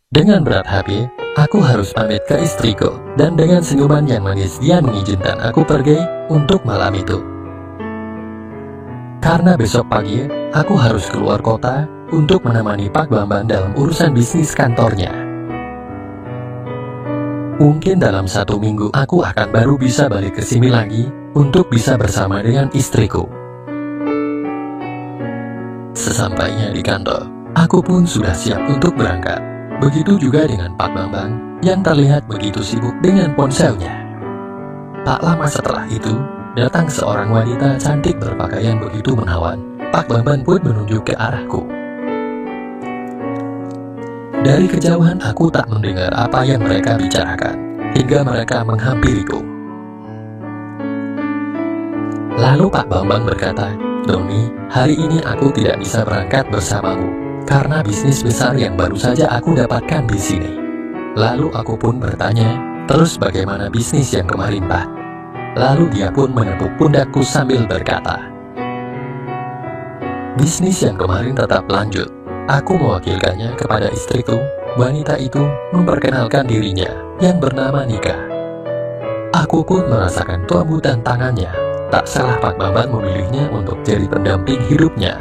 Dengan berat hati, aku harus pamit ke istriku, dan dengan senyuman yang manis dia mengizinkan aku pergi untuk malam itu. Karena besok pagi, aku harus keluar kota untuk menemani Pak Bambang dalam urusan bisnis kantornya. Mungkin dalam 1 minggu aku akan baru bisa balik ke sini lagi untuk bisa bersama dengan istriku. Sesampainya di kantor, aku pun sudah siap untuk berangkat. Begitu juga dengan Pak Bambang yang terlihat begitu sibuk dengan ponselnya. Tak lama setelah itu, datang seorang wanita cantik berpakaian begitu menawan. Pak Bambang pun menunjuk ke arahku. Dari kejauhan aku tak mendengar apa yang mereka bicarakan, hingga mereka menghampiriku. Lalu Pak Bambang berkata, "Doni, hari ini aku tidak bisa berangkat bersamamu karena bisnis besar yang baru saja aku dapatkan di sini." Lalu aku pun bertanya, "Terus bagaimana bisnis yang kemarin, Pak?" Lalu dia pun menepuk pundakku sambil berkata, "Bisnis yang kemarin tetap lanjut." Aku mewakilkannya kepada istriku. Wanita itu memperkenalkan dirinya yang bernama Nika. Aku pun merasakan kelembutan tangannya. Tak salah Pak Bambang memilihnya untuk jadi pendamping hidupnya.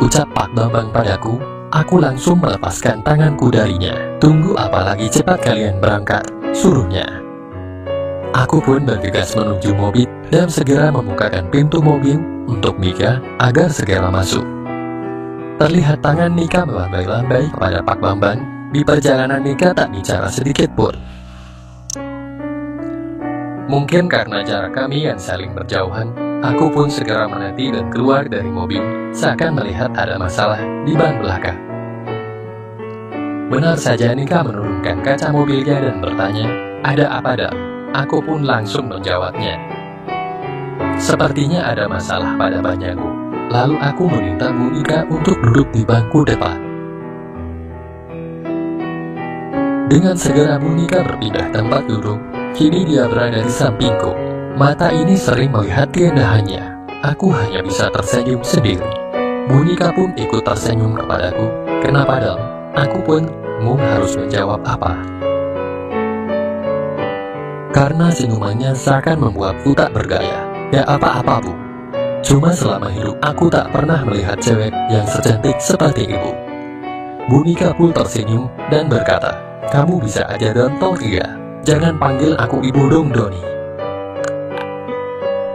Ucap Pak Bambang padaku. Aku langsung melepaskan tanganku darinya. "Tunggu apa lagi, cepat kalian berangkat," suruhnya. Aku pun bergegas menuju mobil dan segera membukakan pintu mobil untuk Nika agar segera masuk. Terlihat tangan Nika melambai-lambai kepada Pak Bambang. Di perjalanan Nika tak bicara sedikit pun. Mungkin karena jarak kami yang saling berjauhan, aku pun segera menanti dan keluar dari mobil, seakan melihat ada masalah di ban belakang. Benar saja Nika menurunkan kaca mobilnya dan bertanya, "Ada apa, Dam?" Aku pun langsung menjawabnya. Sepertinya ada masalah pada banyaku. Lalu aku meminta Bu Nika untuk duduk di bangku depan. Dengan segera Bu Nika berpindah tempat duduk. Kini dia berada di sampingku. Mata ini sering melihat keindahannya. Aku hanya bisa tersenyum sendiri. Bu Nika pun ikut tersenyum kepadaku. "Kenapa, Dam?" Aku pun harus menjawab apa. Karena senyumannya seakan membuatku tak berdaya. "Ya apa-apa, Bu. Cuma selama hidup aku tak pernah melihat cewek yang secantik seperti ibu." Bu Nika pun tersenyum dan berkata, "Kamu bisa aja dontol ya. Jangan panggil aku ibu dong, Doni."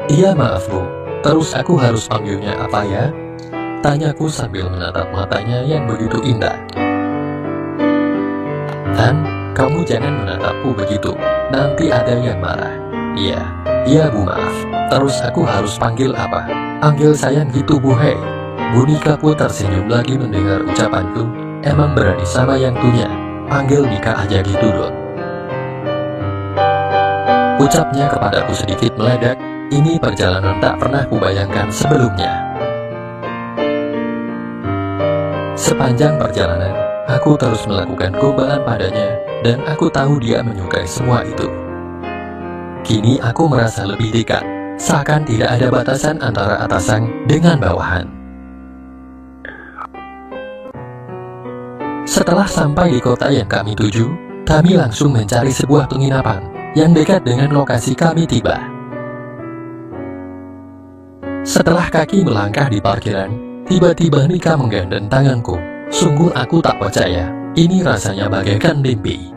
"Iya maaf, Bu. Terus aku harus panggilnya apa ya?" tanyaku sambil menatap matanya yang begitu indah. "Han, kamu jangan menatapku begitu. Nanti ada yang marah." Iya Bu, maaf. Terus aku harus panggil apa?" "Panggil sayang gitu, Bu, hei." Bu Nika pun tersenyum lagi mendengar ucapanku. Emang berani sama yang punya. "Panggil Nika aja gitu, Don." Ucapnya kepadaku sedikit meledak. Ini perjalanan tak pernah kubayangkan sebelumnya. Sepanjang perjalanan, aku terus melakukan gombalan padanya, dan aku tahu dia menyukai semua itu. Kini aku merasa lebih dekat, seakan tidak ada batasan antara atasan dengan bawahan. Setelah sampai di kota yang kami tuju, kami langsung mencari sebuah penginapan yang dekat dengan lokasi kami tiba. Setelah kaki melangkah di parkiran, tiba-tiba Nika menggandeng tanganku. Sungguh aku tak percaya, ini rasanya bagaikan mimpi.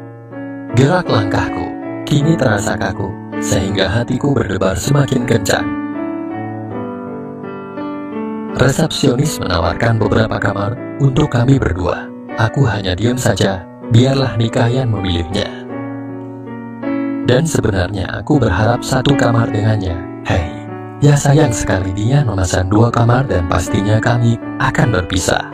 Gerak langkahku kini terasa kaku, sehingga hatiku berdebar semakin kencang. Resepsionis menawarkan beberapa kamar untuk kami berdua. Aku hanya diam saja, biarlah Nika yang memilihnya. Dan sebenarnya aku berharap satu kamar dengannya. Hei, ya sayang sekali dia memesan 2 kamar dan pastinya kami akan berpisah.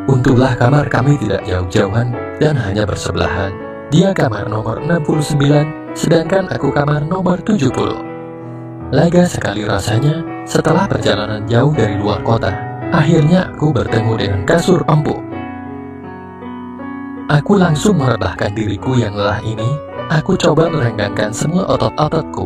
Untunglah kamar kami tidak jauh-jauhan dan hanya bersebelahan. Dia kamar nomor 69, sedangkan aku kamar nomor 70. Lega sekali rasanya setelah perjalanan jauh dari luar kota. Akhirnya aku bertemu dengan kasur empuk. Aku langsung merebahkan diriku yang lelah ini. Aku coba merenggangkan semua otot-ototku.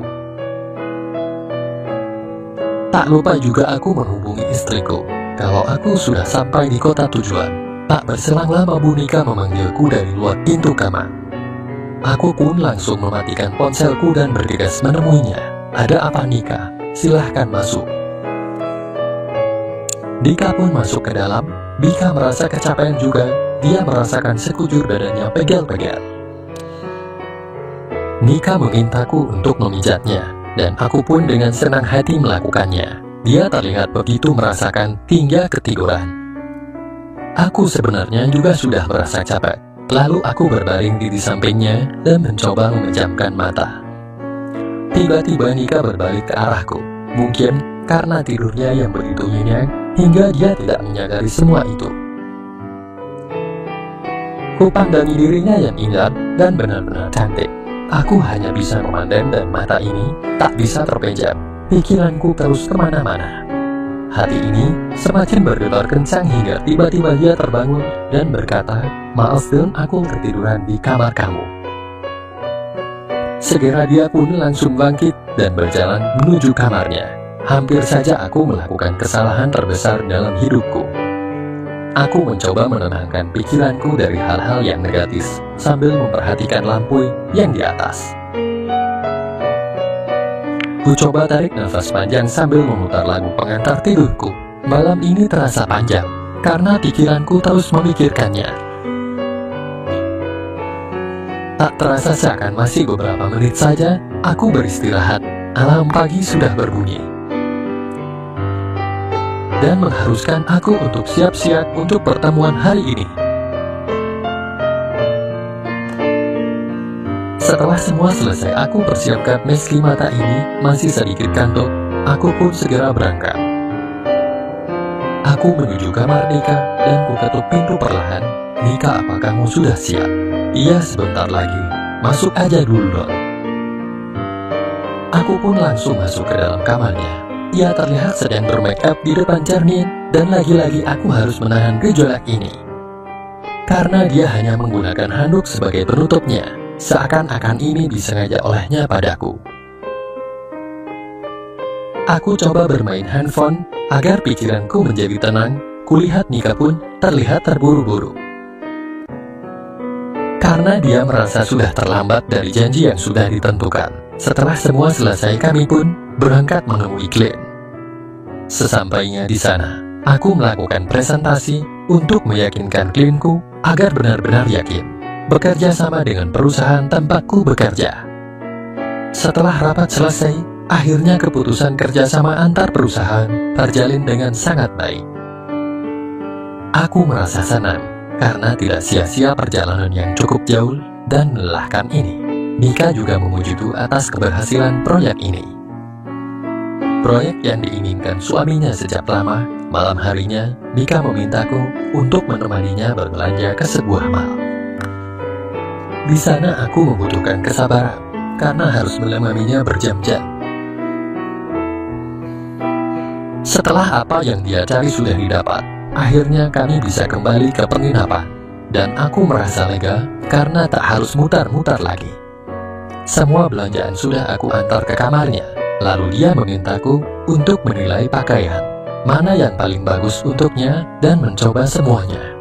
Tak lupa juga aku menghubungi istriku kalau aku sudah sampai di kota tujuan. Tak berselang lama Bu Nika memanggilku dari luar pintu kamar. Aku pun langsung mematikan ponselku dan bergegas menemuinya. Ada apa Nika? Silahkan masuk. Nika pun masuk ke dalam. Nika merasa kecapean juga. Dia merasakan sekujur badannya pegal-pegal. Nika memintaku untuk memijatnya, dan aku pun dengan senang hati melakukannya. Dia terlihat begitu merasakan hingga ketiduran. Aku sebenarnya juga sudah merasa capek. Lalu aku berbaring di sampingnya dan mencoba memejamkan mata. Tiba-tiba Nika berbalik ke arahku. Mungkin karena tidurnya yang begitu nyenyak hingga dia tidak menyadari semua itu. Kupandangi dirinya yang indah dan benar-benar cantik. Aku hanya bisa memandang dan mata ini tak bisa terpejam. Pikiranku terus kemana-mana. Hati ini semakin berdebar kencang hingga tiba-tiba dia terbangun dan berkata, "Maaf Don, aku ketiduran di kamar kamu." Segera dia pun langsung bangkit dan berjalan menuju kamarnya. Hampir saja aku melakukan kesalahan terbesar dalam hidupku. Aku mencoba menenangkan pikiranku dari hal-hal yang negatif sambil memperhatikan lampu yang di atas. Ku coba tarik nafas panjang sambil memutar lagu pengantar tidurku. Malam ini terasa panjang, karena pikiranku terus memikirkannya. Tak terasa seakan masih beberapa menit saja, aku beristirahat. Alarm pagi sudah berbunyi. Dan mengharuskan aku untuk siap-siap untuk pertemuan hari ini. Setelah semua selesai, aku persiapkan meski mata ini masih sedikit kantuk. Aku pun segera berangkat. Aku menuju kamar Nika dan ku ketuk pintu perlahan. "Nika, apa kamu sudah siap?" "Iya, sebentar lagi. Masuk aja dulu dong." Aku pun langsung masuk ke dalam kamarnya. Ia terlihat sedang bermake up di depan cermin dan lagi-lagi aku harus menahan gejolak ini. Karena dia hanya menggunakan handuk sebagai penutupnya. Seakan-akan ini disengaja olehnya padaku. Aku coba bermain handphone agar pikiranku menjadi tenang. Kulihat Nika pun terlihat terburu-buru. Karena dia merasa sudah terlambat dari janji yang sudah ditentukan. Setelah semua selesai, kami pun berangkat menemui klien. Sesampainya di sana, aku melakukan presentasi untuk meyakinkan klienku agar benar-benar yakin bekerja sama dengan perusahaan tempatku bekerja. Setelah rapat selesai, akhirnya keputusan kerjasama antar perusahaan terjalin dengan sangat baik. Aku merasa senang karena tidak sia-sia perjalanan yang cukup jauh dan melelahkan ini. Nika juga memujiku atas keberhasilan proyek ini. Proyek yang diinginkan suaminya sejak lama. Malam harinya, Nika memintaku untuk menemaninya berbelanja ke sebuah mall. Di sana aku membutuhkan kesabaran, karena harus menemaninya berjam-jam. Setelah apa yang dia cari sudah didapat, akhirnya kami bisa kembali ke penginapan. Dan aku merasa lega, karena tak harus mutar-mutar lagi. Semua belanjaan sudah aku antar ke kamarnya. Lalu dia memintaku untuk menilai pakaian, mana yang paling bagus untuknya, dan mencoba semuanya.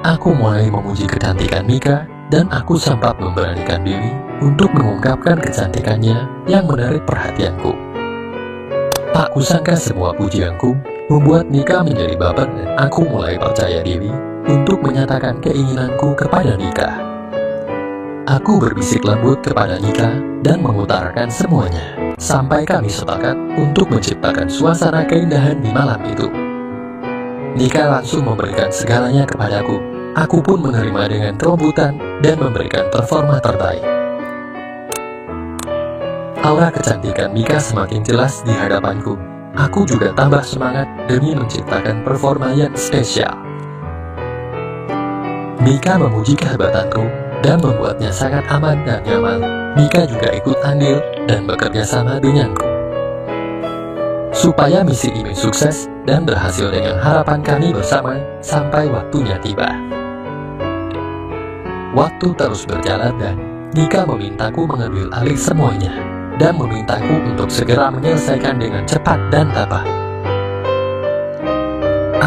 Aku mulai memuji kecantikan Nika, dan aku sempat memberanikan diri untuk mengungkapkan kecantikannya yang menarik perhatianku. Tak kusangka semua pujianku membuat Nika menjadi baper dan aku mulai percaya diri untuk menyatakan keinginanku kepada Nika. Aku berbisik lembut kepada Nika dan mengutarakan semuanya, sampai kami sepakat untuk menciptakan suasana keindahan di malam itu. Nika langsung memberikan segalanya kepadaku. Aku pun menerima dengan kelembutan dan memberikan performa terbaik. Aura kecantikan Nika semakin jelas di hadapanku. Aku juga tambah semangat demi menciptakan performa yang spesial. Nika memuji kehebatanku dan membuatnya sangat aman dan nyaman. Nika juga ikut andil dan bekerja sama denganku. Supaya misi ini sukses dan berhasil dengan harapan kami bersama sampai waktunya tiba. Waktu terus berjalan dan Nika memintaku mengambil alih semuanya. dan memintaku untuk segera menyelesaikan dengan cepat dan tabah.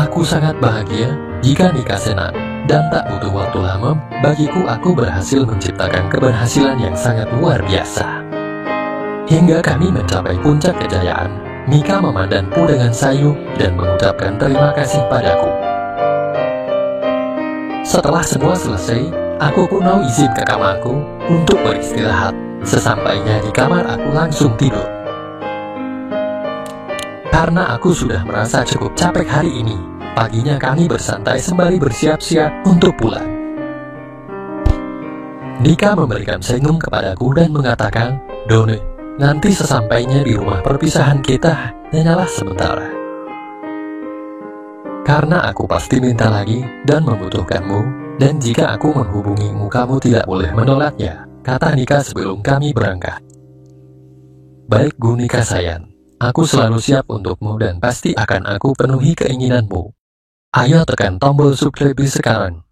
Aku sangat bahagia jika nikah senang, dan tak butuh waktu lama bagiku. Aku berhasil menciptakan keberhasilan yang sangat luar biasa. Hingga kami mencapai puncak kejayaan, Mika memandangku dengan sayu dan mengucapkan terima kasih padaku. Setelah semua selesai, aku pun mau izin ke kamarku untuk beristirahat. Sesampainya di kamar, aku langsung tidur. Karena aku sudah merasa cukup capek hari ini, paginya kami bersantai sembari bersiap-siap untuk pulang. Nika memberikan senyum kepadaku dan mengatakan, "Done, nanti sesampainya di rumah perpisahan kita, hanyalah sementara. Karena aku pasti minta lagi dan membutuhkanmu, dan jika aku menghubungimu kamu tidak boleh menolaknya," kata Nika sebelum kami berangkat. "Baik Gu Nika sayang, aku selalu siap untukmu dan pasti akan aku penuhi keinginanmu. Ayo tekan tombol subscribe sekarang."